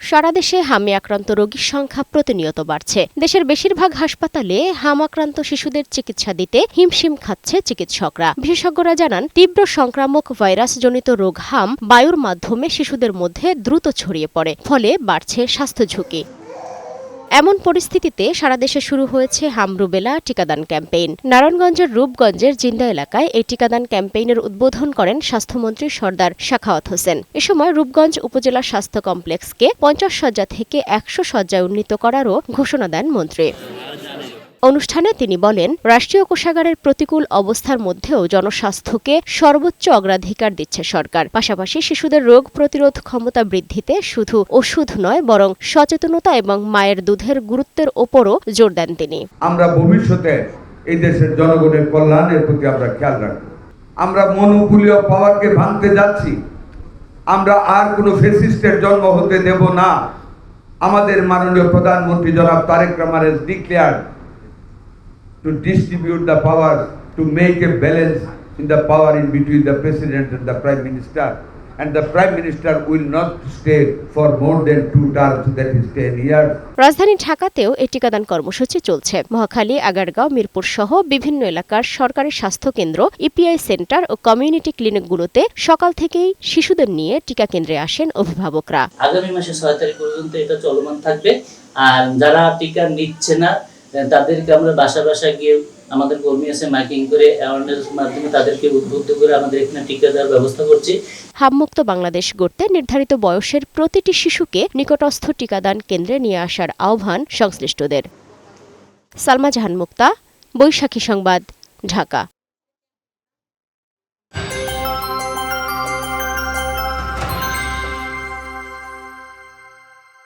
সারা দেশে হামে আক্রান্ত রোগীর সংখ্যা প্রতিনিয়ত বাড়ছে। দেশের বেশিরভাগ হাসপাতালে হাম আক্রান্ত শিশুদের চিকিৎসা দিতে হিমশিম খাচ্ছে চিকিৎসকরা। বিশেষজ্ঞরা জানান, তীব্র সংক্রামক ভাইরাসজনিত রোগ হাম বায়ুর মাধ্যমে শিশুদের মধ্যে দ্রুত ছড়িয়ে পড়ে, ফলে বাড়ছে স্বাস্থ্য ঝুঁকি। এমন পরিস্থিতিতে সারা দেশে শুরু হয়েছে হাম রুবেলা টিকাদান ক্যাম্পেইন। নারায়ণগঞ্জের রূপগঞ্জের জিন্দা এলাকায় এই টিকাদান ক্যাম্পেইনের উদ্বোধন করেন স্বাস্থ্যমন্ত্রী সরদার সাখাওয়াত হোসেন। এ সময় রূপগঞ্জ উপজেলা স্বাস্থ্য কমপ্লেক্সকে 50 শয্যা থেকে 100 শয্যায় উন্নীত করারও ঘোষণা দেন মন্ত্রী। অনুষ্ঠানে তিনি বলেন, রাষ্ট্রীয় কোষাগারের প্রতিকূল অবস্থার মধ্যেও জনস্বাস্থ্যকে সর্বোচ্চ অগ্রাধিকার দিচ্ছে সরকার। পাশাপাশি শিশুদের রোগ প্রতিরোধ ক্ষমতা বৃদ্ধিতে শুধু ওষুধ নয়, বরং সচেতনতা এবং মায়ের দুধের গুরুত্বের ওপরও জোর দেন তিনি। আমরা ভবিষ্যতে এই দেশের জনগণের কল্যাণের প্রতি আমরা খেয়াল রাখব। আমরা মনোপুলীয় পাওয়ারকে ভাঙতে যাচ্ছি। আমরা আর কোনো ফ্যাসিস্টের জন্ম হতে দেব না। আমাদের মাননীয় প্রধানমন্ত্রী জনাব Tarique Rahman has declared to distribute the power, to make a balance in the power in between the president and the prime minister, and the prime minister will not stay for more than 2 terms, that is 10 years. রাজধানী ঢাকাতেও এই টিকাদান কর্মসূচি চলছে। মহাখালী, আগারগাঁও, মিরপুর সহ বিভিন্ন এলাকার সরকারি স্বাস্থ্য কেন্দ্র, ইপিআই সেন্টার ও কমিউনিটি ক্লিনিকগুলোতে সকাল থেকেই শিশুদের নিয়ে টিকা কেন্দ্রে আসেন অভিভাবকরা। আগামী মাসে 6 তারিখ পর্যন্ত এটা চলমান থাকবে। আর যারা টিকা নিচ্ছে না তাদেরকে আমরা বাসা গিয়ে আমাদের কর্মী আছে মাইকিং করে অ্যাওয়ারনেস মাধ্যমে তাদেরকে উদ্বুদ্ধ করে আমাদের এখানে টিকা দেওয়ার ব্যবস্থা করছি। হামমুক্ত বাংলাদেশ গড়তে নির্ধারিত বয়সের প্রতিটি শিশুকে নিকটস্থ টিকাদান কেন্দ্রে নিয়ে আসার আহ্বান সংশ্লিষ্টদের। সালমা জাহান মুক্তা, বৈশাখী সংবাদ, ঢাকা।